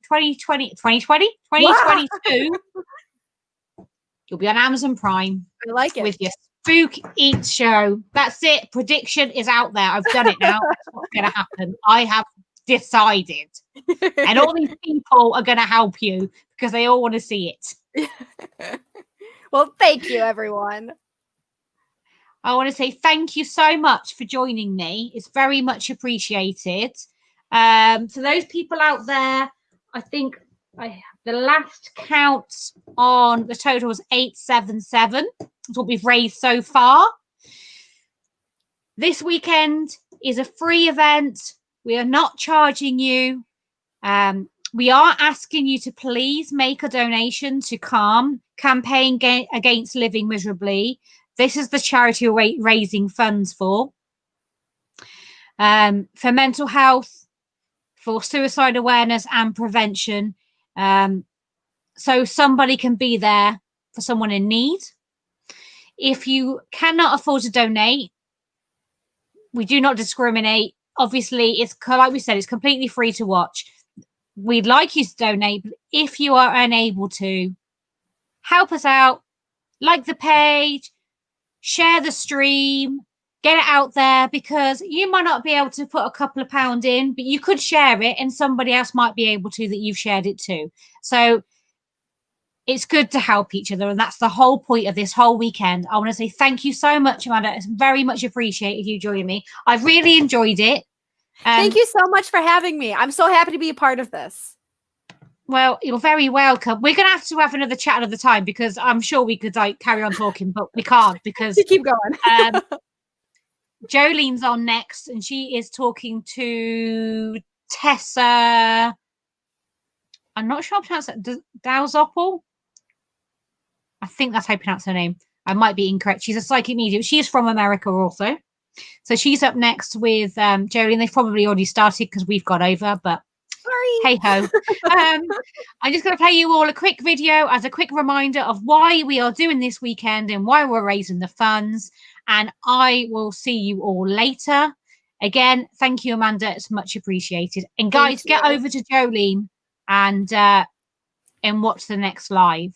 you'll be on Amazon Prime. I like it. With your Spook Eats show. That's it. Prediction is out there. I've done it now. That's what's going to happen. I have decided. And all these people are going to help you because they all want to see it. Well, thank you, everyone. I want to say thank you so much for joining me. It's very much appreciated. To those people out there, I think the last count on the total was 877. That's what we've raised so far. This weekend is a free event. We are not charging you. We are asking you to please make a donation to CALM, Campaign Against Living Miserably. This is the charity we're raising funds for. for mental health, for suicide awareness and prevention. So somebody can be there for someone in need. If you cannot afford to donate, we do not discriminate. Obviously, it's like we said, it's completely free to watch. We'd like you to donate, but if you are unable to, help us out, like the page, share the stream, get it out there, because you might not be able to put a couple of pounds in, but you could share it and somebody else might be able to that you've shared it to. So it's good to help each other, and that's the whole point of this whole weekend. I want to say thank you so much, Amanda. It's very much appreciated you joining me. I've really enjoyed it. Thank you so much for having me. I'm so happy to be a part of this. Well, you're very welcome. We're going to have another chat another time, because I'm sure we could carry on talking, but we can't, because you keep going. Jolene's on next, and she is talking to Tessa. I'm not sure how to pronounce it. Dowsopple? I think that's how you pronounce her name. I might be incorrect. She's a psychic medium. She is from America also. So she's up next with Jolene. They've probably already started because we've got over, but sorry. Hey ho. I'm just going to play you all a quick video as a quick reminder of why we are doing this weekend and why we're raising the funds. And I will see you all later. Again, thank you, Amanda. It's much appreciated. And guys, get over to Jolene and watch the next live.